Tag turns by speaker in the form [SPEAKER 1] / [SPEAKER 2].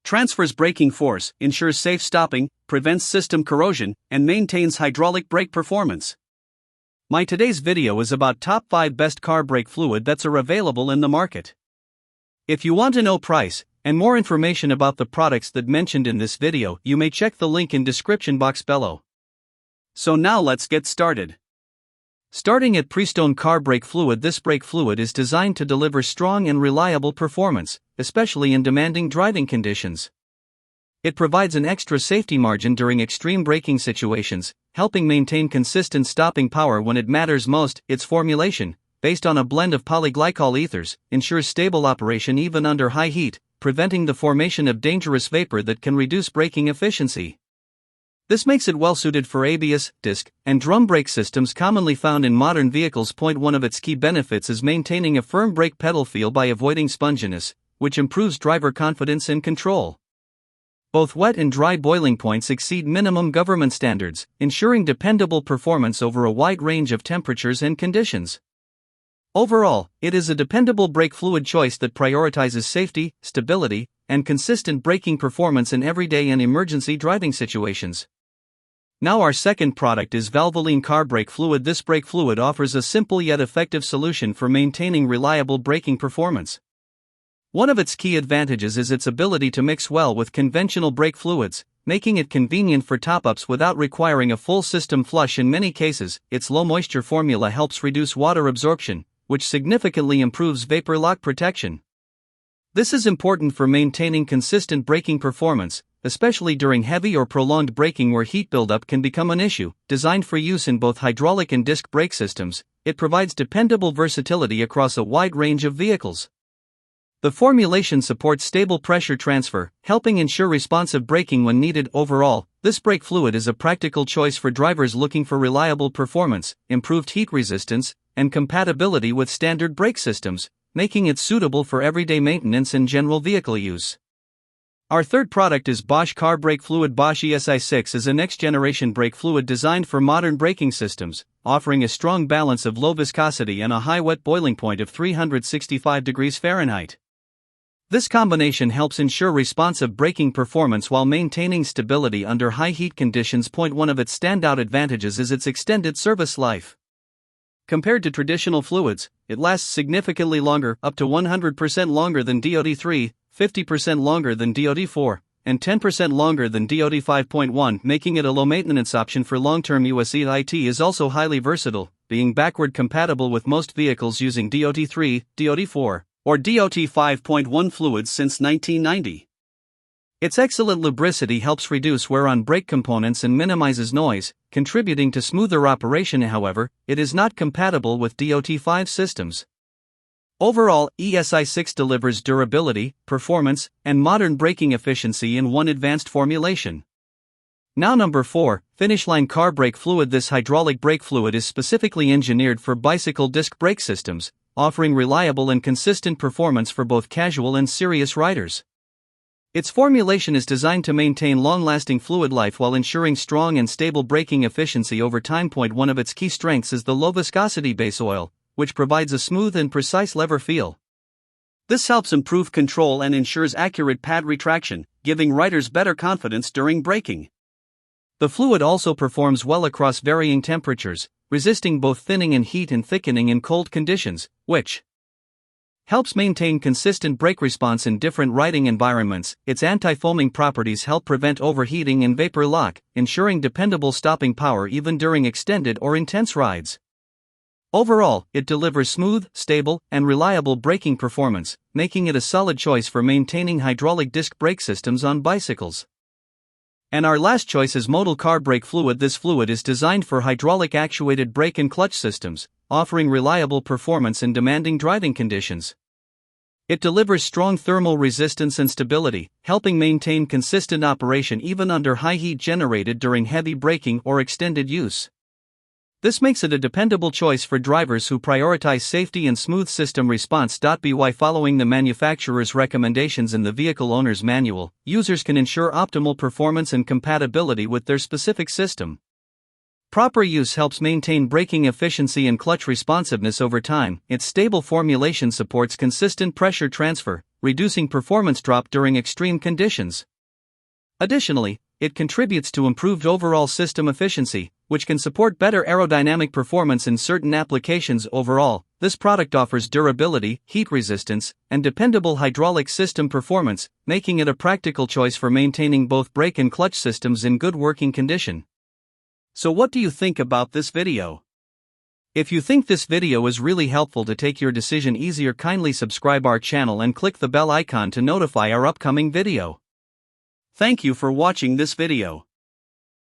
[SPEAKER 1] transfers braking force, ensures safe stopping, prevents system corrosion, and maintains hydraulic brake performance. My today's video is about top 5 best car brake fluid that are available in the market. If you want to know price and more information about the products that mentioned in this video, you may check the link in description box below. So now let's get started. Starting at Prestone car brake fluid. This brake fluid is designed to deliver strong and reliable performance, especially in demanding driving conditions. It provides an extra safety margin during extreme braking situations, helping maintain consistent stopping power when it matters most. Its formulation, based on a blend of polyglycol ethers, ensures stable operation even under high heat, preventing the formation of dangerous vapor that can reduce braking efficiency. This makes it well suited for ABS, disc, and drum brake systems commonly found in modern vehicles. One of its key benefits is maintaining a firm brake pedal feel by avoiding sponginess, which improves driver confidence and control. Both wet and dry boiling points exceed minimum government standards, ensuring dependable performance over a wide range of temperatures and conditions. Overall, it is a dependable brake fluid choice that prioritizes safety, stability, and consistent braking performance in everyday and emergency driving situations. Now our second product is Valvoline car brake fluid. This brake fluid offers a simple yet effective solution for maintaining reliable braking performance. One of its key advantages is its ability to mix well with conventional brake fluids, making it convenient for top-ups without requiring a full system flush. In many cases, its low moisture formula helps reduce water absorption, which significantly improves vapor lock protection. This is important for maintaining consistent braking performance, especially during heavy or prolonged braking where heat buildup can become an issue. Designed for use in both hydraulic and disc brake systems, it provides dependable versatility across a wide range of vehicles. The formulation supports stable pressure transfer, helping ensure responsive braking when needed. Overall, this brake fluid is a practical choice for drivers looking for reliable performance, improved heat resistance, and compatibility with standard brake systems, making it suitable for everyday maintenance and general vehicle use. Our third product is Bosch car brake fluid. Bosch ESI6 is a next-generation brake fluid designed for modern braking systems, offering a strong balance of low viscosity and a high wet boiling point of 365 degrees Fahrenheit. This combination helps ensure responsive braking performance while maintaining stability under high heat conditions. One of its standout advantages is its extended service life. Compared to traditional fluids, it lasts significantly longer, up to 100% longer than DOT3, 50% longer than DOT4, and 10% longer than DOT5.1, making it a low-maintenance option for long-term use. It is also highly versatile, being backward compatible with most vehicles using DOT3, DOT4, or DOT5.1 fluids since 1990. Its excellent lubricity helps reduce wear on brake components and minimizes noise, contributing to smoother operation. However, it is not compatible with DOT5 systems. Overall, ESI6 delivers durability, performance, and modern braking efficiency in one advanced formulation. Now number 4, Finish Line car brake fluid. This hydraulic brake fluid is specifically engineered for bicycle disc brake systems, offering reliable and consistent performance for both casual and serious riders. Its formulation is designed to maintain long-lasting fluid life while ensuring strong and stable braking efficiency over time. One of its key strengths is the low-viscosity base oil, which provides a smooth and precise lever feel. This helps improve control and ensures accurate pad retraction, giving riders better confidence during braking. The fluid also performs well across varying temperatures, resisting both thinning and heat and thickening in cold conditions, which helps maintain consistent brake response in different riding environments. Its anti-foaming properties help prevent overheating and vapor lock, ensuring dependable stopping power even during extended or intense rides. Overall, it delivers smooth, stable, and reliable braking performance, making it a solid choice for maintaining hydraulic disc brake systems on bicycles. And our last choice is Motul car brake fluid. This fluid is designed for hydraulic actuated brake and clutch systems, offering reliable performance in demanding driving conditions. It delivers strong thermal resistance and stability, helping maintain consistent operation even under high heat generated during heavy braking or extended use. This makes it a dependable choice for drivers who prioritize safety and smooth system response. By following the manufacturer's recommendations in the vehicle owner's manual, users can ensure optimal performance and compatibility with their specific system. Proper use helps maintain braking efficiency and clutch responsiveness over time. Its stable formulation supports consistent pressure transfer, reducing performance drop during extreme conditions. Additionally, it contributes to improved overall system efficiency, which can support better aerodynamic performance in certain applications. Overall, this product offers durability, heat resistance, and dependable hydraulic system performance, making it a practical choice for maintaining both brake and clutch systems in good working condition. So what do you think about this video? If you think this video is really helpful to take your decision easier, kindly subscribe our channel and click the bell icon to notify our upcoming video. Thank you for watching this video.